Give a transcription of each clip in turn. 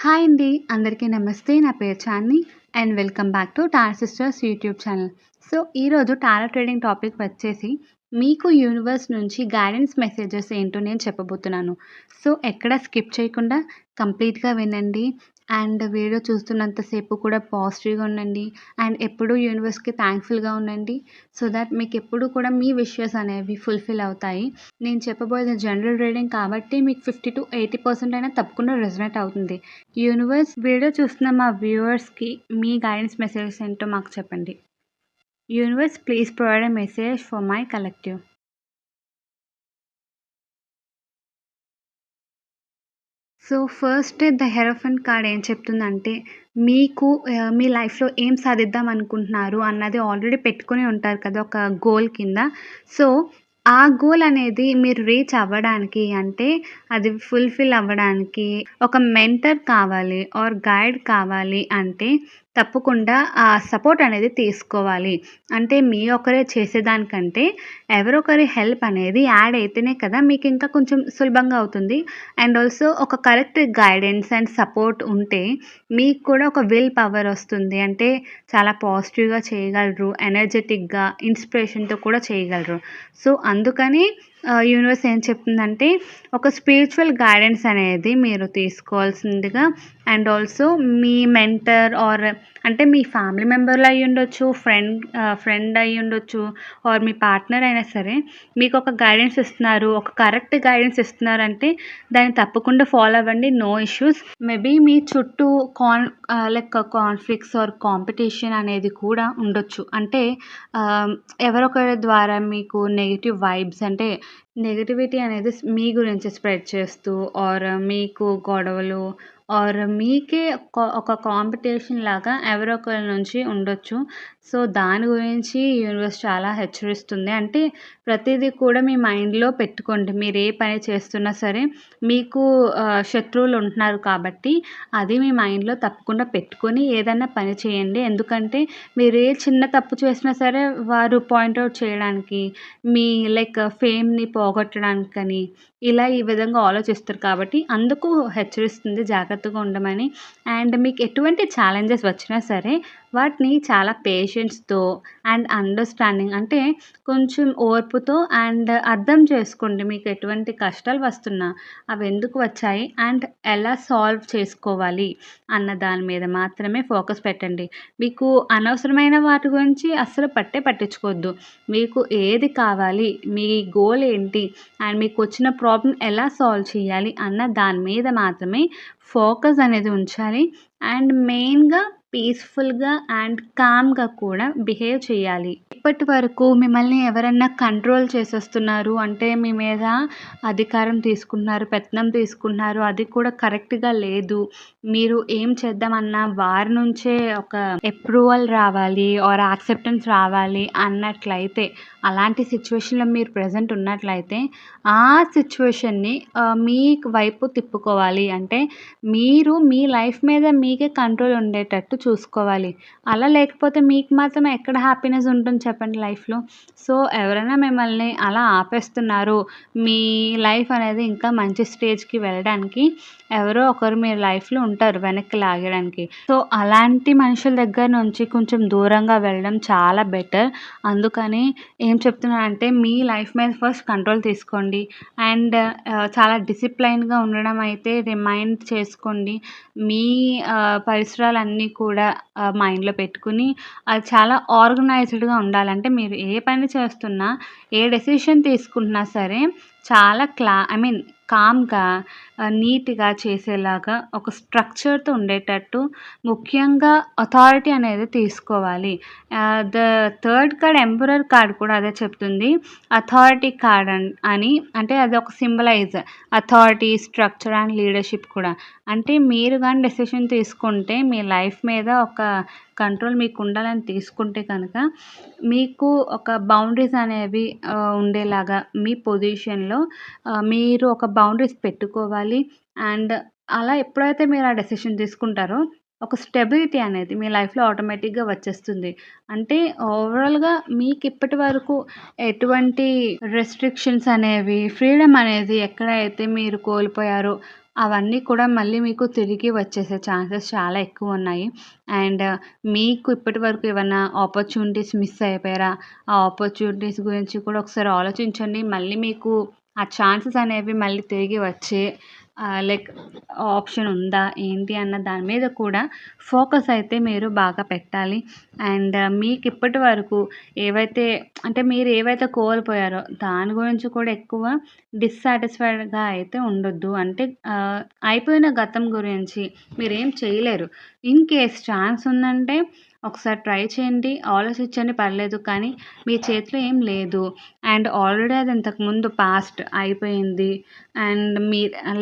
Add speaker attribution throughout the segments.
Speaker 1: Hi అండి. అందరికీ నమస్తే. నా పేరు Chandini and welcome back to tarot sisters YouTube channel. So, ఈరోజు టారో ట్రేడింగ్ టాపిక్ వచ్చేసి మీకు యూనివర్స్ నుంచి గైడెన్స్ మెసేజెస్ ఏంటో నేను చెప్పబోతున్నాను. సో, ఎక్కడ స్కిప్ చేయకుండా కంప్లీట్‌గా వినండి. అండ్ వీడియో చూస్తున్నంత సేపు కూడా పాజిటివ్‌గా ఉండండి. అండ్ ఎప్పుడూ యూనివర్స్‌కి థాంక్‌ఫుల్‌గా ఉండండి. సో దట్ మీకెప్పుడు కూడా మీ విషెస్ అనేవి ఫుల్‌ఫిల్ అవుతాయి. నేను చెప్పబోయేది జనరల్ రీడింగ్ కాబట్టి మీకు 50-80% అయినా తప్పకుండా రెజొనేట్ అవుతుంది. యూనివర్స్ వీడియో చూస్తున్న మా వ్యూవర్స్‌కి మీ గైడెన్స్ మెసేజెస్ ఏంటో మాకు చెప్పండి. Universe please provide a message for my collective. So, first the hierophant card ఏం చెప్తుందంటే, మీకు మీ లైఫ్‌లో ఏం సాధిద్దాం అనుకుంటున్నారు అన్నది ఆల్రెడీ పెట్టుకొని ఉంటారు కదా! ఒక గోల్ కింద. సో, ఆ గోల్ అనేది మీరు రీచ్ అవ్వడానికి అంటే, అది ఫుల్‌ఫిల్ అవ్వడానికి ఒక మెంటర్ కావాలి ఆర్ గైడ్ కావాలి అంటే, తప్పకుండా ఆ సపోర్ట్ అనేది తీసుకోవాలి. అంటే మీ ఒక్కరే చేసేదానికంటే, ఎవరొకరి హెల్ప్ అనేది యాడ్ అయితేనే కదా! మీకింకా కొంచెం సులభంగా అవుతుంది. అండ్ ఆల్సో ఒక కరెక్ట్ గైడెన్స్ అండ్ సపోర్ట్ ఉంటే మీకు కూడా ఒక విల్ పవర్ వస్తుంది. అంటే చాలా పాజిటివ్‌గా చేయగలరు. ఎనర్జెటిక్‌గా, ఇన్‌స్పిరేషన్‌తో కూడా చేయగలరు. సో, అందుకని యూనివర్స్ ఏం చెప్తుందంటే ఒక స్పిరిచువల్ గైడెన్స్ అనేది మీరు తీసుకోవాల్సిందిగా అండ్ ఆల్సో మీ మెంటర్ ఆర్ అంటే మీ ఫ్యామిలీ మెంబర్‌లు అయ్యుండొచ్చు, ఫ్రెండ్ అయ్యుండొచ్చు ఆర్ మీ పార్ట్నర్ అయినా సరే మీకొక గైడెన్స్ ఇస్తున్నారు. ఒక కరెక్ట్ గైడెన్స్ ఇస్తున్నారంటే దాన్ని తప్పకుండా ఫాలో అవ్వండి. No issues. మేబీ మీ చుట్టూ లైక్ కాన్‌ఫ్లిక్ట్స్ ఆర్ కాంపిటీషన్ అనేది కూడా ఉండొచ్చు. అంటే ఆహ్, ఎవరొకరి ద్వారా మీకు నెగెటివ్ వైబ్స్ అంటే నెగటివిటీ అనేది మీ గురించి స్ప్రెడ్ చేస్తూ ఆర్ మీకు గొడవలు ఆర్ మీకే ఒక కాంపిటీషన్ లాగా ఎవరో ఒకరి నుంచి ఉండొచ్చు. సో, దాని గురించి యూనివర్స్ చాలా హెచ్చరిస్తుంది. అంటే ప్రతీదీ కూడా మీ మైండ్‌లో పెట్టుకోండి. మీరు ఏ పని చేస్తున్నా సరే మీకు శత్రువులు ఉంటున్నారు కాబట్టి అది మీ మైండ్‌లో తప్పకుండా పెట్టుకొని ఏదన్నా పని చేయండి. ఎందుకంటే మీరు ఏ చిన్న తప్పు చేసినా సరే వారు పాయింట్ ఔట్ చేయడానికి మీ లైక్ ఫేమ్‌ని పోగొట్టడానికని ఇలా ఈ విధంగా ఆలోచిస్తారు కాబట్టి అందుకు హెచ్చరిస్తుంది జాగ్రత్తగా ఉండమని. అండ్ మీకు ఎటువంటి ఛాలెంజెస్ వచ్చినా సరే వాటిని చాలా పేషెన్స్‌తో అండ్ అండర్‌స్టాండింగ్ అంటే కొంచెం ఓర్పుతో అండ్ అర్థం చేసుకోండి. మీకు ఎటువంటి కష్టాలు వస్తున్నా అవి ఎందుకు వచ్చాయి అండ్ ఎలా సాల్వ్ చేసుకోవాలి అన్న దాని మీద మాత్రమే ఫోకస్ పెట్టండి. మీకు అనవసరమైన వాటి గురించి అస్సలు పట్టించుకోవద్దు. మీకు ఏది కావాలి? మీ గోల్ ఏంటి? అండ్ మీకొచ్చిన ప్రాబ్లమ్ ఎలా సాల్వ్ చేయాలి? అన్న దాని మీద మాత్రమే ఫోకస్ అనేది ఉంచాలి. అండ్ మెయిన్‌గా పీస్‌ఫుల్‌గా అండ్ కామ్‌గా కూడా బిహేవ్ చేయాలి. ఇప్పటి వరకు మిమ్మల్ని ఎవరన్నా కంట్రోల్ చేసేస్తున్నారు అంటే మీ మీద అధికారం తీసుకుంటున్నారు, పెత్తనం తీసుకుంటున్నారు. అది కూడా కరెక్ట్‌గా లేదు. మీరు ఏం చేద్దామన్నా వారి నుంచే ఒక అప్రూవల్ రావాలి ఆర్ యాక్సెప్టెన్స్ రావాలి అన్నట్లయితే అలాంటి సిట్యుయేషన్‌లో మీరు ప్రెజెంట్ ఉన్నట్లయితే ఆ సిట్యుయేషన్‌ని మీ వైపు తిప్పుకోవాలి. అంటే మీరు మీ లైఫ్ మీద మీకే కంట్రోల్ ఉండేటట్టు చూసుకోవాలి. అలా లేకపోతే మీకు మాత్రం ఎక్కడ హ్యాపీనెస్ ఉంటుంది చెప్పండి లైఫ్‌లో. సో, ఎవరైనా మిమ్మల్ని అలా ఆపేస్తున్నారు. మీ లైఫ్ అనేది ఇంకా మంచి స్టేజ్‌కి వెళ్ళడానికి ఎవరో ఒకరు మీ లైఫ్‌లో ఉంటారు వెనక్కి లాగడానికి. సో, అలాంటి మనుషుల దగ్గర నుంచి కొంచెం దూరంగా వెళ్ళడం చాలా బెటర్. అందుకని ఏం చెప్తున్నానంటే మీ లైఫ్ మీద ఫస్ట్ కంట్రోల్ తీసుకోండి. అండ్ చాలా డిసిప్లైన్‌గా ఉండడం అయితే రిమైండ్ చేసుకోండి. మీ పరిసరాలన్నీ కూడా మైండ్‌లో పెట్టుకొని అది చాలా ఆర్గనైజ్డ్‌గా ఉండాలి. అంటే మీరు ఏ పని చేస్తున్నా, ఏ డెసిషన్ తీసుకుంటున్నా సరే చాలా ఐ మీన్ కామ్‌గా నీట్‌గా చేసేలాగా ఒక స్ట్రక్చర్‌తో ఉండేటట్టు ముఖ్యంగా అథారిటీ అనేది తీసుకోవాలి. The third card emperor card కూడా అదే చెప్తుంది. అథారిటీ కార్డ్ అని అంటే అది ఒక symbolize authority, structure and leadership కూడా. అంటే మీరు గాని డెసిషన్ తీసుకుంటే మీ లైఫ్ మీద ఒక కంట్రోల్ మీకు ఉండాలని తీసుకుంటే కనుక మీకు ఒక బౌండరీస్ అనేవి ఉండేలాగా మీ పొజిషన్‌లో మీరు ఒక బౌండరీస్ పెట్టుకోవాలి. అండ్ అలా ఎప్పుడైతే మీరు ఆ డెసిషన్ తీసుకుంటారో ఒక స్టెబిలిటీ అనేది మీ లైఫ్‌లో ఆటోమేటిక్‌గా వచ్చేస్తుంది. అంటే ఓవరాల్‌గా మీకు ఇప్పటి వరకు ఎటువంటి రెస్ట్రిక్షన్స్ అనేవి, ఫ్రీడమ్ అనేది ఎక్కడైతే మీరు కోల్పోయారో అవన్నీ కూడా మళ్ళీ మీకు తిరిగి వచ్చేసే ఛాన్సెస్ చాలా ఎక్కువున్నాయి. అండ్ మీకు ఇప్పటి వరకు ఏమన్నా ఆపర్చునిటీస్ మిస్ అయిపోయారా? ఆ ఆపర్చునిటీస్ గురించి కూడా ఒకసారి ఆలోచించండి. మళ్ళీ మీకు ఆ ఛాన్సెస్ అనేవి మళ్ళీ తిరిగి వచ్చే లైక్ ఆప్షన్ ఉందా? ఏంటి? అన్న దాని మీద కూడా ఫోకస్ అయితే మీరు బాగా పెట్టాలి. అండ్ మీకు ఇప్పటి వరకు ఏవైతే అంటే మీరు ఏవైతే కోల్పోయారో దాని గురించి కూడా ఎక్కువ డిస్సాటిస్ఫైడ్‌గా అయితే ఉండొద్దు. అంటే అయిపోయిన గతం గురించి మీరేం చేయలేరు. ఇన్ కేస్ ఛాన్స్ ఉందంటే ఒకసారి ట్రై చేయండి. ఆలోచించండి పర్లేదు. కానీ మీ చేతిలో ఏం లేదు. అండ్ ఆల్రెడీ అది ఇంతకుముందు పాస్ట్ అయిపోయింది. అండ్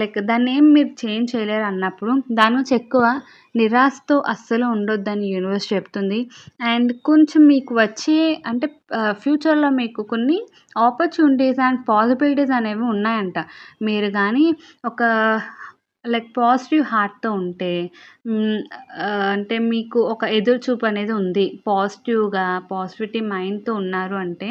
Speaker 1: లైక్ దాన్నేం మీరు చేంజ్ చేయలేరు అన్నప్పుడు దాని గురించి ఎక్కువ నిరాశతో అస్సలు ఉండొద్దని యూనివర్స్ చెప్తుంది. అండ్ కొంచెం మీకు వచ్చే అంటే ఫ్యూచర్‌లో మీకు కొన్ని ఆపర్చునిటీస్ అండ్ పాసిబిలిటీస్ అనేవి ఉన్నాయంట. మీరు గానీ ఒక లైక్ పాజిటివ్ హార్ట్‌తో ఉంటే అంటే మీకు ఒక ఎదురుచూపు అనేది ఉంది. పాజిటివిటీ మైండ్‌తో ఉన్నారు అంటే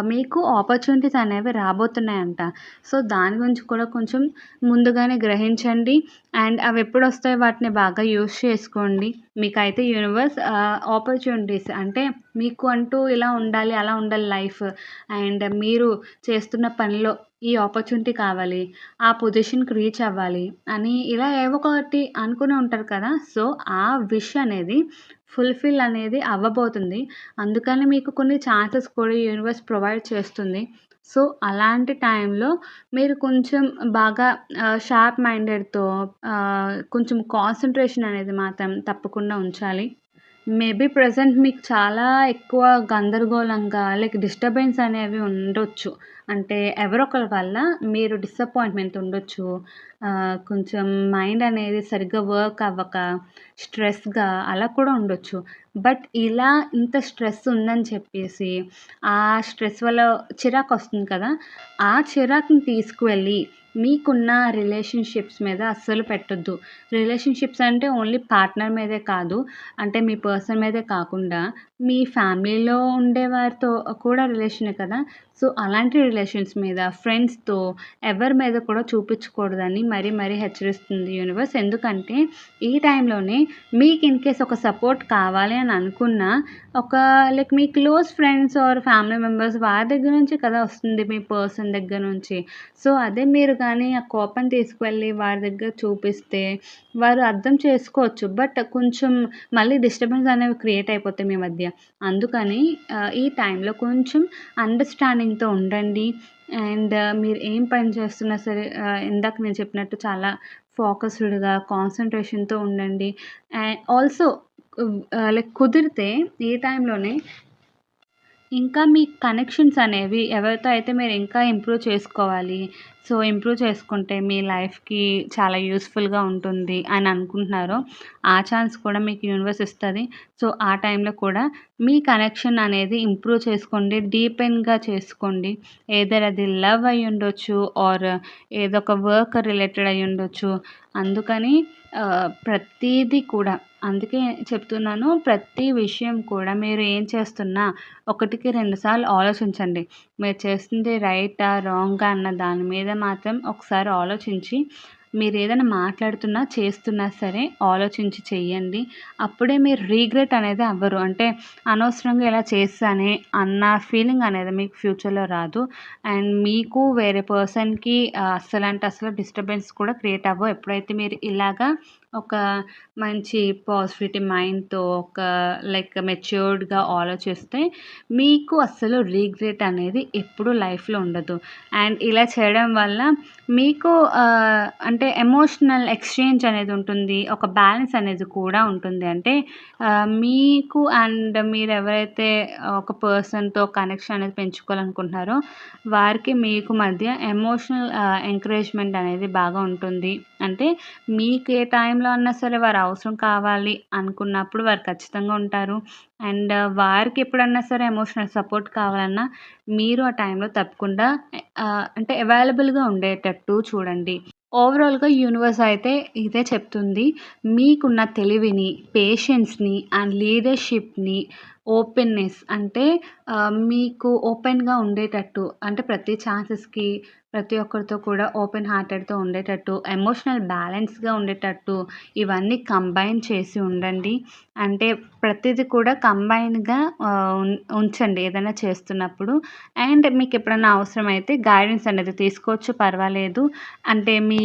Speaker 1: మీకు ఆపర్చునిటీస్ అనేవి రాబోతున్నాయంట. సో, దాని గురించి కూడా కొంచెం ముందుగానే గ్రహించండి. అండ్ అవి ఎప్పుడొస్తాయో వాటిని బాగా యూజ్ చేసుకోండి. మీకైతే యూనివర్స్ ఆపర్చునిటీస్ అంటే మీకు అంటూ ఇలా ఉండాలి, అలా ఉండాలి లైఫ్. అండ్ మీరు చేస్తున్న పనిలో ఈ ఆపర్చునిటీ కావాలి. ఆ పొజిషన్‌కి రీచ్ అవ్వాలి అని ఇలా ఏవో ఒకటి అనుకునే ఉంటారు కదా! సో, ఆ విష్ అనేది ఫుల్‌ఫిల్ అనేది అవ్వబోతుంది. అందుకని మీకు కొన్ని ఛాన్సెస్ కూడా యూనివర్స్ ప్రొవైడ్ చేస్తుంది. సో, అలాంటి టైంలో మీరు కొంచెం బాగా షార్ప్ మైండెడ్‌తో కొంచెం కాన్సంట్రేషన్ అనేది మాత్రం తప్పకుండా ఉంచాలి. మేబీ ప్రెజెంట్ మీకు చాలా ఎక్కువ గందరగోళంగా లైక్ డిస్టర్బెన్స్ అనేవి ఉండొచ్చు. అంటే ఎవరో ఒకళ్ళ వల్ల మీరు డిసప్పాయింట్‌మెంట్ ఉండొచ్చు. కొంచెం మైండ్ అనేది సరిగ్గా వర్క్ అవ్వక స్ట్రెస్‌గా అలా కూడా ఉండొచ్చు. బట్ ఇలా ఇంత స్ట్రెస్ ఉందని చెప్పేసి ఆ స్ట్రెస్ వల్ల చిరాకొస్తుంది కదా! ఆ చిరాకుని తీసుకువెళ్ళి మీకున్న రిలేషన్‌షిప్స్ మీద అస్సలు పెట్టొద్దు. రిలేషన్‌షిప్స్ అంటే ఓన్లీ పార్ట్నర్ మీదే కాదు. అంటే మీ పర్సన్ మీదే కాకుండా మీ ఫ్యామిలీలో ఉండేవారితో కూడా రిలేషనే కదా! సో, అలాంటి రిలేషన్స్ మీద, ఫ్రెండ్స్‌తో ఎవరి మీద కూడా చూపించకూడదని మరీ మరీ హెచ్చరిస్తుంది యూనివర్స్. ఎందుకంటే ఈ టైంలోనే మీకు ఇన్ కేస్ ఒక సపోర్ట్ కావాలి అని అనుకున్నా ఒక లైక్ మీ close friends or family members వారి దగ్గర నుంచి కదా వస్తుంది మీ పర్సన్ దగ్గర నుంచి. సో, అదే మీరు కానీ ఆ కోపం తీసుకువెళ్ళి వారి దగ్గర చూపిస్తే వారు అర్థం చేసుకోవచ్చు. బట్ కొంచెం మళ్ళీ డిస్టర్బెన్స్ అనేవి క్రియేట్ అయిపోతాయి మీ మధ్య. అందుకని ఈ టైంలో కొంచెం అండర్‌స్టాండింగ్‌తో ఉండండి. అండ్ మీరు ఏం పని చేస్తున్నా సరే ఇందాక నేను చెప్పినట్టు చాలా ఫోకస్డ్‌గా, కాన్సంట్రేషన్‌తో ఉండండి. ఆల్సో లైక్ కుదిరితే ఈ టైంలోనే ఇంకా మీ కనెక్షన్స్ అనేవి ఎవరితో అయితే మీరు ఇంకా ఇంప్రూవ్ చేసుకోవాలి. సో, ఇంప్రూవ్ చేసుకుంటే మీ లైఫ్‌కి చాలా యూజ్‌ఫుల్‌గా ఉంటుంది అని అనుకుంటున్నారో, ఆ ఛాన్స్ కూడా మీకు యూనివర్స్ ఇస్తది. సో, ఆ టైంలో కూడా మీ కనెక్షన్ అనేది ఇంప్రూవ్ చేసుకోండి. డీపెన్‌గా చేసుకోండి. ఎయిదర్ అది లవ్ అయ్యుండొచ్చు ఆర్ ఏదో ఒక వర్క్ రిలేటెడ్ అయ్యుండొచ్చు. అందుకని ప్రతీది కూడా అందుకే చెప్తున్నాను. ప్రతి విషయం కూడా మీరు ఏం చేస్తున్నా ఒకటికి 2 సార్లు ఆలోచించండి. మీరు చేస్తుంది రైటా? రాంగా? అన్న దాని మీద మాత్రం ఒకసారి ఆలోచించి మీరేదైనా మాట్లాడుతున్నా, చేస్తున్నా సరే ఆలోచించి చెయ్యండి. అప్పుడే మీరు రీగ్రెట్ అనేది అవ్వరు. అంటే అనవసరంగా ఇలా చేశానే అన్న ఫీలింగ్ అనేది మీకు ఫ్యూచర్‌లో రాదు. అండ్ మీకు వేరే పర్సన్‌కి అస్సలంటే అస్సలు డిస్టర్బెన్స్ కూడా క్రియేట్ అవ్వవు. ఎప్పుడైతే మీరు ఇలాగా ఒక మంచి పాజిటివిటీ మైండ్‌తో ఒక లైక్ మెచ్యూర్డ్‌గా ఆలోచిస్తే మీకు అస్సలు రీగ్రెట్ అనేది ఎప్పుడూ లైఫ్‌లో ఉండదు. అండ్ ఇలా చేయడం వల్ల మీకు అంటే ఎమోషనల్ ఎక్స్‌చేంజ్ అనేది ఉంటుంది. ఒక బ్యాలెన్స్ అనేది కూడా ఉంటుంది. అంటే మీకు అండ్ మీరెవరైతే ఒక పర్సన్‌తో కనెక్షన్ అనేది పెంచుకోవాలనుకుంటున్నారో వారికి మీకు మధ్య ఎమోషనల్ ఎంకరేజ్‌మెంట్ అనేది బాగా ఉంటుంది. అంటే మీకు ఏ టైంలో అన్నా సరే వారు అవసరం కావాలి అనుకున్నప్పుడు వారు ఖచ్చితంగా ఉంటారు. అండ్ వారికి ఎప్పుడన్నా సరే ఎమోషనల్ సపోర్ట్ కావాలన్నా మీరు ఆ టైంలో తప్పకుండా అంటే అవైలబుల్‌గా ఉండేటట్టు చూడండి. ఓవరాల్‌గా యూనివర్స్ అయితే ఇదే చెప్తుంది. మీకున్న తెలివిని, పేషెన్స్‌ని అండ్ లీడర్‌షిప్‌ని, ఓపెన్‌నెస్ అంటే మీకు ఓపెన్‌గా ఉండేటట్టు అంటే ప్రతి ఛాన్సెస్‌కి, ప్రతి ఒక్కరితో కూడా ఓపెన్ హార్టెడ్‌తో ఉండేటట్టు, ఎమోషనల్ బ్యాలెన్స్‌గా ఉండేటట్టు ఇవన్నీ కంబైన్ చేసి ఉండండి. అంటే ప్రతీది కూడా కంబైన్‌గా ఉంచండి ఏదైనా చేస్తున్నప్పుడు. అండ్ మీకెప్పుడన్నా అవసరమైతే గైడెన్స్ అనేది తీసుకోవచ్చు, పర్వాలేదు. అంటే మీ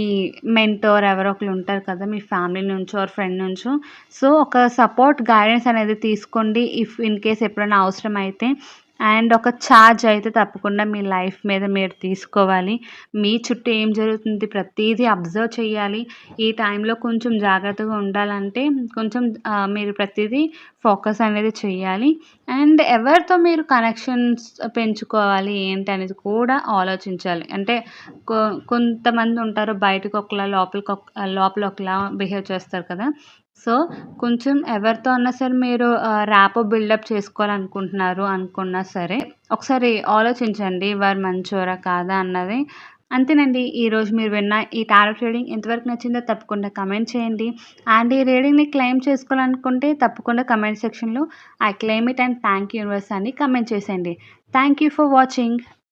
Speaker 1: మెంటోర్ ఎవరో ఒకళ్ళు ఉంటారు కదా! మీ ఫ్యామిలీ నుంచో ఆర్ ఫ్రెండ్ నుంచో. సో, ఒక సపోర్ట్ గైడెన్స్ అనేది తీసుకోండి. ఇఫ్ ఇన్ కేస్ ఎప్పుడైనా అవసరమైతే. అండ్ ఒక చార్జ్ అయితే తప్పకుండా మీ లైఫ్ మీద మీరు తీసుకోవాలి. మీ చుట్టూ ఏం జరుగుతుంది ప్రతీదీ అబ్జర్వ్ చేయాలి. ఈ టైంలో కొంచెం జాగ్రత్తగా ఉండాలంటే కొంచెం మీరు ప్రతీదీ ఫోకస్ అనేది చేయాలి. అండ్ ఎవరితో మీరు కనెక్షన్స్ పెంచుకోవాలి ఏంటనేది కూడా ఆలోచించాలి. అంటే కొ కొంతమంది ఉంటారు బయటకి ఒకలా లోపల ఒకలా బిహేవ్ చేస్తారు కదా! సో, కొంచెం ఎవరితో అన్నా సరే మీరు ర్యాపో బిల్డప్ చేసుకోవాలనుకుంటున్నారు అనుకున్నా సరే, ఒకసారి ఆలోచించండి వారు మంచోరా కాదా అన్నది. అంతేనండి. ఈరోజు మీరు విన్న ఈ టారో రీడింగ్ ఎంతవరకు నచ్చిందో తప్పకుండా కమెంట్ చేయండి. అండ్ ఈ రీడింగ్‌ని క్లెయిమ్ చేసుకోవాలనుకుంటే తప్పకుండా కమెంట్ సెక్షన్‌లో I claim it and thank you universe అని కమెంట్ చేసేయండి. Thank you for watching.